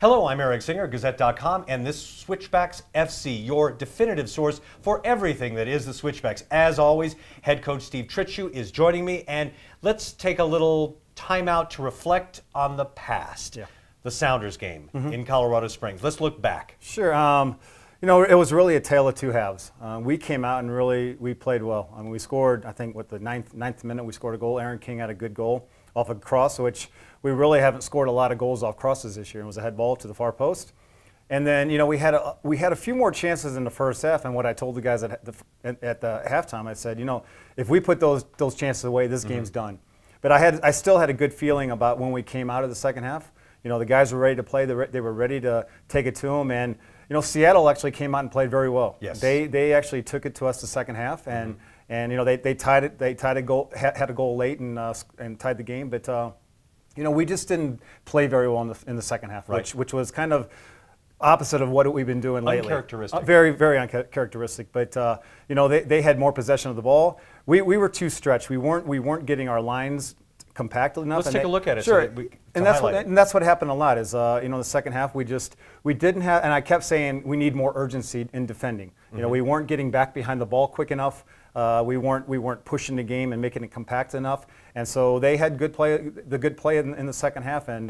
Hello, I'm Eric Singer, Gazette.com, and this Switchbacks FC, your definitive source for everything that is the Switchbacks. As always, head coach Steve Trittschuh is joining me, and let's take a little time out to reflect on the past. The Sounders game in Colorado Springs. Let's look back. Sure. You know, it was really a tale of two halves. We came out and we played well. I mean, we scored, I think, with the ninth minute, we scored a goal. Aaron King had a good goal off a cross, which we really haven't scored a lot of goals off crosses this year. It was a head ball to the far post. And then, you know, we had a few more chances in the first half, and what I told the guys at the halftime, I said, you know, if we put those chances away, this game's done. But I still had a good feeling about when we came out of the second half. You know, the guys were ready to play. They were ready to take it to them. And, you know, Seattle actually came out and played very well. Yes. They actually took it to us the second half, and you know, they tied it. They tied a goal, had a goal late, and tied the game. But you know, we just didn't play very well in the second half, which was kind of opposite of what we've been doing lately. Uncharacteristic. Very, very uncharacteristic. But you know, they had more possession of the ball. We were too stretched. We weren't getting our lines compacted enough. Let's take a look at it. Sure. So and that's what happened a lot is, you know, the second half we didn't have, and I kept saying we need more urgency in defending. You know, we weren't getting back behind the ball quick enough. We weren't pushing the game and making it compact enough. And so they had good play in the second half, and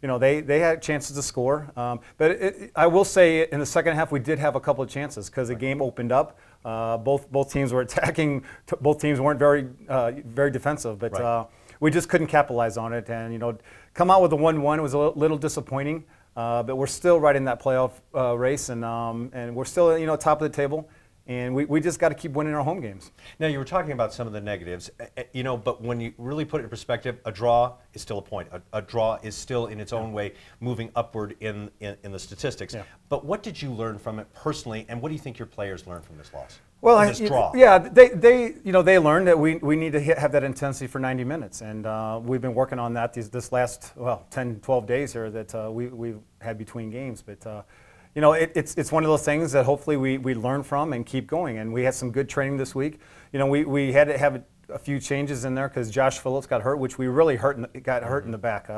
you know, they had chances to score. But I will say in the second half we did have a couple of chances because the game opened up. Both teams were attacking. Both teams weren't very defensive, but. We just couldn't capitalize on it, and you know, come out with a 1-1 was a little disappointing. But we're still right in that playoff race, and we're still, you know, top of the table, and we just got to keep winning our home games. Now, you were talking about some of the negatives, you know, but when you really put it in perspective, a draw is still a point. A draw is still in its own way moving upward in the statistics. But what did you learn from it personally, and what do you think your players learned from this loss? Well, this draw? Yeah, they learned that we need to have that intensity for 90 minutes, and we've been working on that this last 10, 12 days here that we've had between games. But you know, it's one of those things that hopefully we learn from and keep going. And we had some good training this week. You know, we had to have a few changes in there because Josh Phillips got hurt, which we really got hurt in the back.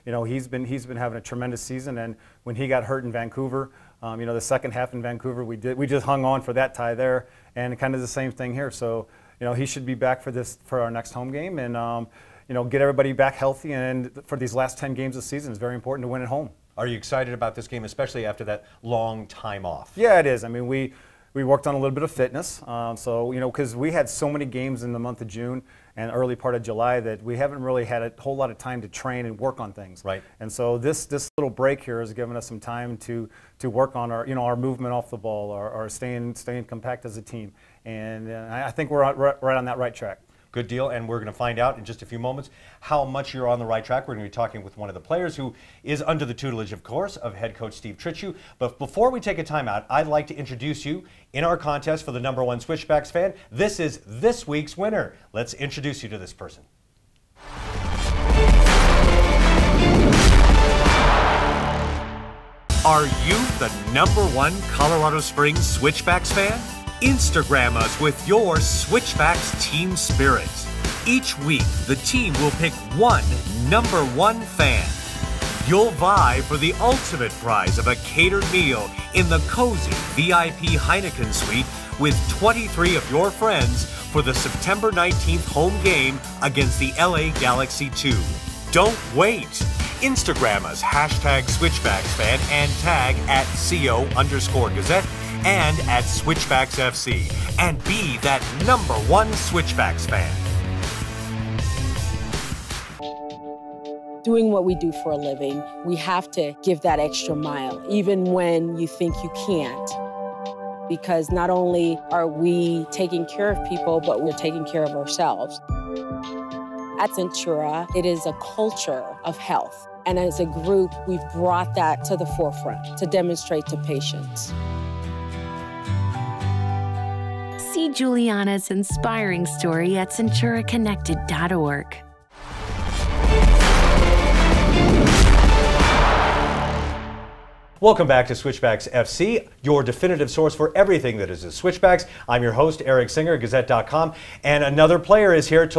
You know, he's been having a tremendous season, and when he got hurt in Vancouver, you know, the second half in Vancouver, we just hung on for that tie there, and kind of the same thing here. So, you know, he should be back for our next home game, and you know, get everybody back healthy. And for these last 10 games of the season, it's very important to win at home. Are you excited about this game, especially after that long time off? Yeah, it is. I mean, we worked on a little bit of fitness, so you know, because we had so many games in the month of June and early part of July that we haven't really had a whole lot of time to train and work on things. Right. And so this little break here has given us some time to work on our movement off the ball, our staying compact as a team, and I think we're right on that right track. Good deal, and we're going to find out in just a few moments how much you're on the right track. We're going to be talking with one of the players who is under the tutelage, of course, of head coach Steve Trittschuh. But before we take a timeout, I'd like to introduce you in our contest for the #1 Switchbacks fan. This is this week's winner. Let's introduce you to this person. Are you the #1 Colorado Springs Switchbacks fan? Instagram us with your Switchbacks team spirit. Each week, the team will pick one #1 fan. You'll vie for the ultimate prize of a catered meal in the cozy VIP Heineken suite with 23 of your friends for the September 19th home game against the LA Galaxy 2. Don't wait. Instagram us #SwitchbacksFan and tag @CO_Gazette and @SwitchbacksFC, and be that #1 Switchbacks fan. Doing what we do for a living, we have to give that extra mile, even when you think you can't. Because not only are we taking care of people, but we're taking care of ourselves. At Centura, it is a culture of health. And as a group, we've brought that to the forefront to demonstrate to patients. See Juliana's inspiring story at CenturaConnected.org. Welcome back to Switchbacks FC, your definitive source for everything that is the Switchbacks. I'm your host, Eric Singer, Gazette.com, and another player is here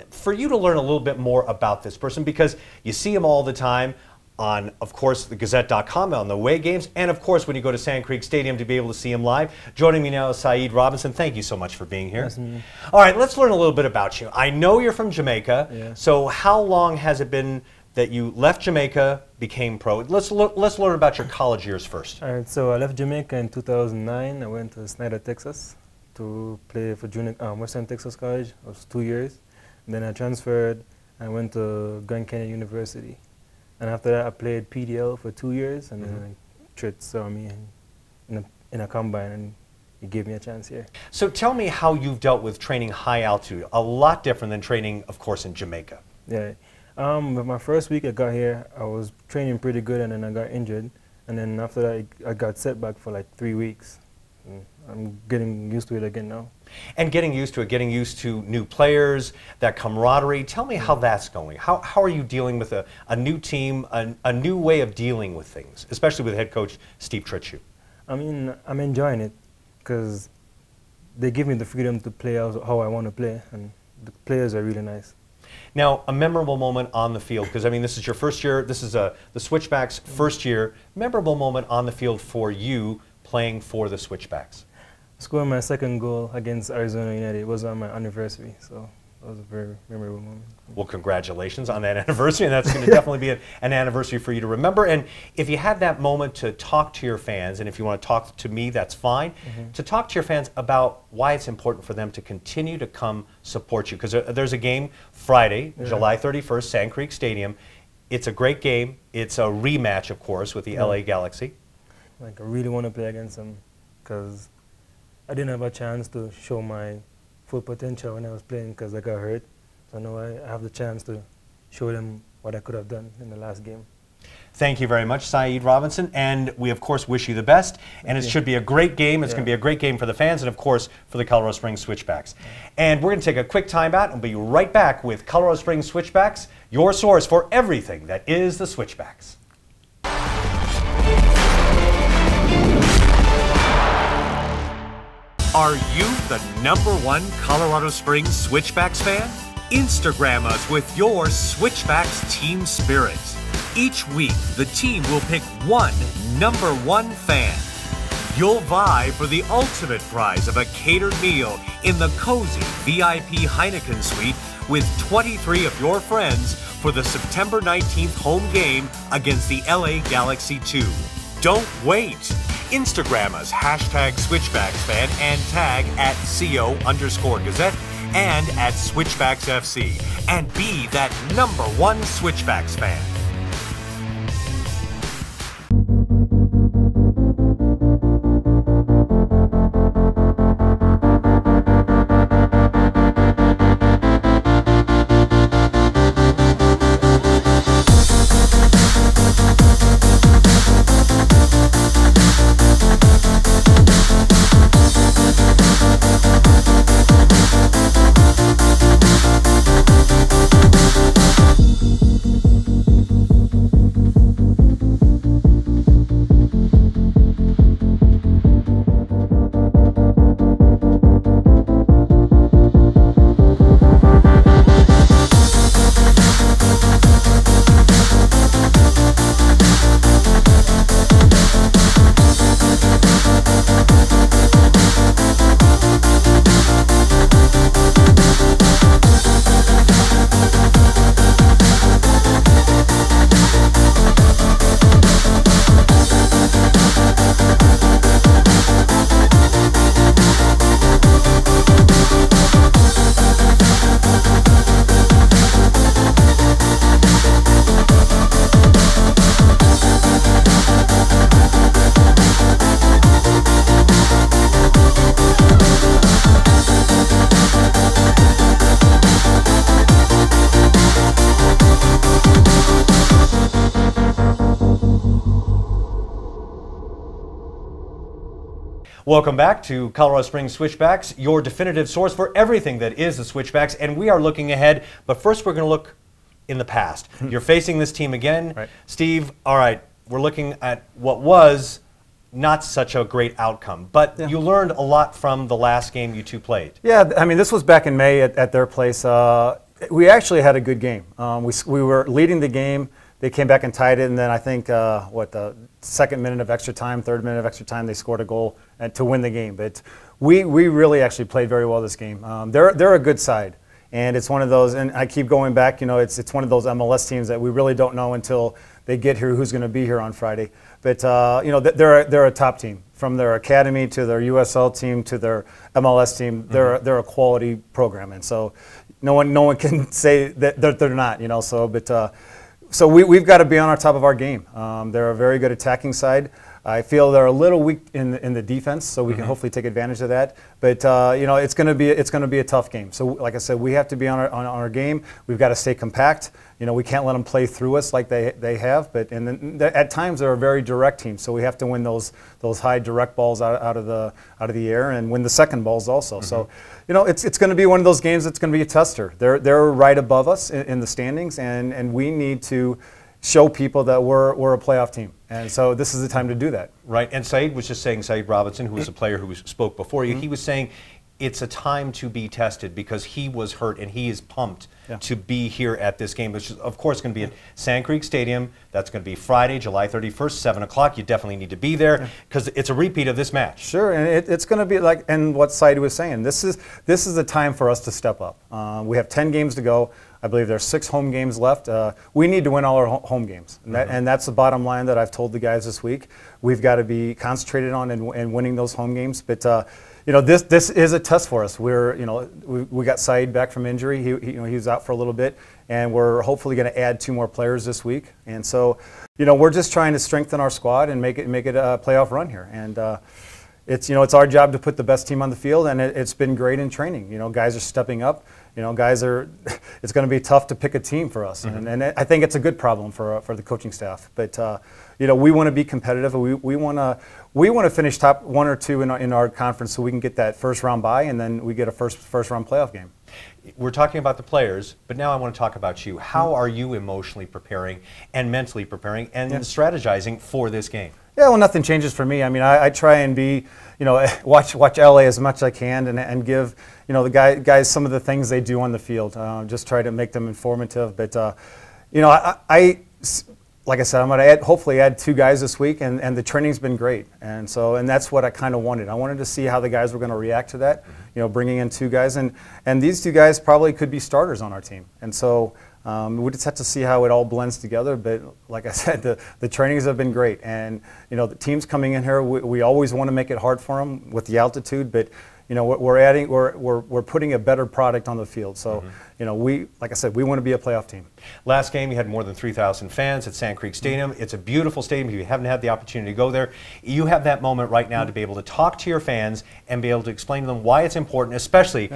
for you to learn a little bit more about this person because you see him all the time on, of course, the Gazette.com on the away games, and of course when you go to Sand Creek Stadium to be able to see him live. Joining me now is Saeed Robinson. Thank you so much for being here. Nice. All right, let's learn a little bit about you. I know you're from Jamaica, so how long has it been that you left Jamaica, became pro? Let's learn about your college years first. All right, so I left Jamaica in 2009. I went to Snyder, Texas to play for Western Texas College. It was 2 years. And then I transferred and went to Grand Canyon University. And after that, I played PDL for 2 years, and then Tritts saw me in a combine, and he gave me a chance here. So tell me how you've dealt with training high altitude. A lot different than training, of course, in Jamaica. Yeah. With my first week I got here, I was training pretty good, and then I got injured. And then after that, I got set back for like 3 weeks. I'm getting used to it again now. And getting used to it, getting used to new players, that camaraderie. Tell me how that's going. How are you dealing with a new team, a new way of dealing with things, especially with head coach Steve Trittschuh? I mean, I'm enjoying it because they give me the freedom to play how I want to play, and the players are really nice. Now, a memorable moment on the field, because I mean, this is your first year, this is the Switchbacks' first year. Memorable moment on the field for you playing for the Switchbacks. Scoring my second goal against Arizona United. It was on my anniversary, so it was a very memorable moment. Well, congratulations on that anniversary, and that's going to definitely be an anniversary for you to remember. And if you had that moment to talk to your fans, and if you want to talk to me, that's fine, to talk to your fans about why it's important for them to continue to come support you. Because there's a game Friday, July 31st, Sand Creek Stadium. It's a great game. It's a rematch, of course, with the LA Galaxy. Like, I really want to play against them because I didn't have a chance to show my full potential when I was playing because I got hurt. So now I have the chance to show them what I could have done in the last game. Thank you very much, Saeed Robinson, and we of course wish you the best. And it should be a great game. It's going to be a great game for the fans and of course for the Colorado Springs Switchbacks. And we're going to take a quick time out and be right back with Colorado Springs Switchbacks, your source for everything that is the Switchbacks. Are you the #1 Colorado Springs Switchbacks fan? Instagram us with your Switchbacks team spirit. Each week, the team will pick one #1 fan. You'll vie for the ultimate prize of a catered meal in the cozy VIP Heineken suite with 23 of your friends for the September 19th home game against the LA Galaxy 2. Don't wait. Instagram us #SwitchbacksFan and tag @CO_Gazette and @SwitchbacksFC and be that #1 Switchbacks fan. Welcome back to Colorado Springs Switchbacks, your definitive source for everything that is the Switchbacks, and we are looking ahead, but first we're going to look in the past. You're facing this team again. Right. Steve, all right, we're looking at what was not such a great outcome, but you learned a lot from the last game you two played. Yeah, I mean, this was back in May at their place. We actually had a good game. We were leading the game. They came back and tied it, and then I think the second minute of extra time, third minute of extra time, they scored a goal to win the game. But we really actually played very well this game. They're a good side, and it's one of those. And I keep going back. It's one of those MLS teams that we really don't know until they get here who's going to be here on Friday. But they're a top team. From their academy to their USL team to their MLS team, they're a quality program, and so no one can say that they're not. So we've got to be on our top of our game. They're a very good attacking side. I feel they're a little weak in the defense, so we can hopefully take advantage of that. But it's going to be a tough game. So like I said, we have to be on our game. We've got to stay compact. We can't let them play through us like they have. But at times they're a very direct team, so we have to win those high direct balls out of the air and win the second balls also. So it's going to be one of those games that's going to be a tester. They're right above us in the standings, and we need to show people that we're a playoff team. And so this is the time to do that. Right. And Said was just saying, Said Robinson, who was a player who spoke before you, he was saying it's a time to be tested because he was hurt and he is pumped to be here at this game, which is, of course, going to be at Sand Creek Stadium. That's going to be Friday, July 31st, 7 o'clock. You definitely need to be there because it's a repeat of this match. Sure, and it's going to be like, and what Said was saying, this is the time for us to step up. We have 10 games to go. I believe there's 6 home games left. We need to win all our home games, and that's the bottom line that I've told the guys this week. We've got to be concentrated on and winning those home games. But this is a test for us. We got Said back from injury. He was out for a little bit, and we're hopefully going to add 2 more players this week. And so, we're just trying to strengthen our squad and make it a playoff run here. And it's our job to put the best team on the field, and it's been great in training. Guys are stepping up. It's going to be tough to pick a team for us, and I think it's a good problem for the coaching staff. But we want to be competitive. We want to finish top 1 or 2 in our conference, so we can get that first round bye, and then we get a first round playoff game. We're talking about the players, but now I want to talk about you. How are you emotionally preparing and mentally preparing and strategizing for this game? Yeah, well, nothing changes for me. I mean, I try and be, watch LA as much as I can and give, the guys some of the things they do on the field. Just try to make them informative. But, like I said, I'm going to hopefully add 2 guys this week, and the training's been great. And that's what I kind of wanted. I wanted to see how the guys were going to react to that, bringing in 2 guys. And these 2 guys probably could be starters on our team. And so we just have to see how it all blends together. But like I said, the trainings have been great. And, the teams coming in here, we always want to make it hard for them with the altitude. But, we're putting a better product on the field. So, like I said, we want to be a playoff team. Last game, you had more than 3,000 fans at Sand Creek Stadium. It's a beautiful stadium. If you haven't had the opportunity to go there, you have that moment right now to be able to talk to your fans and be able to explain to them why it's important, especially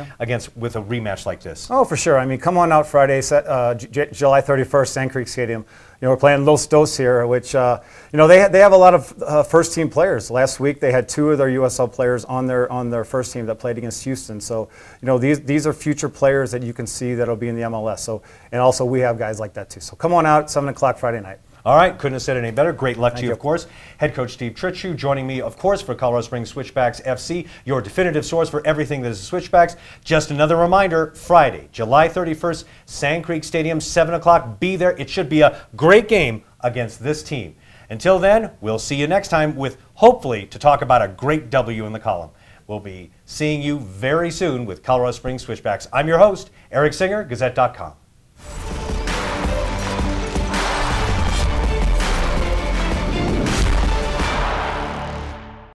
with a rematch like this. Oh, for sure. I mean, come on out Friday, July 31st, Sand Creek Stadium. We're playing Los Dos here, which, they have a lot of first-team players. Last week, they had 2 of their USL players on their first team that played against Houston. So, these are future players that you can see that'll be in the MLS. So, and also we have guys like that too. So come on out, 7 o'clock Friday night. All right, couldn't have said it any better. Great luck to you, of course. Head coach Steve Trittschuh joining me, of course, for Colorado Springs Switchbacks FC, your definitive source for everything that is Switchbacks. Just another reminder, Friday, July 31st, Sand Creek Stadium, 7 o'clock. Be there. It should be a great game against this team. Until then, we'll see you next time with, hopefully, to talk about a great W in the column. We'll be seeing you very soon with Colorado Springs Switchbacks. I'm your host, Eric Singer, Gazette.com.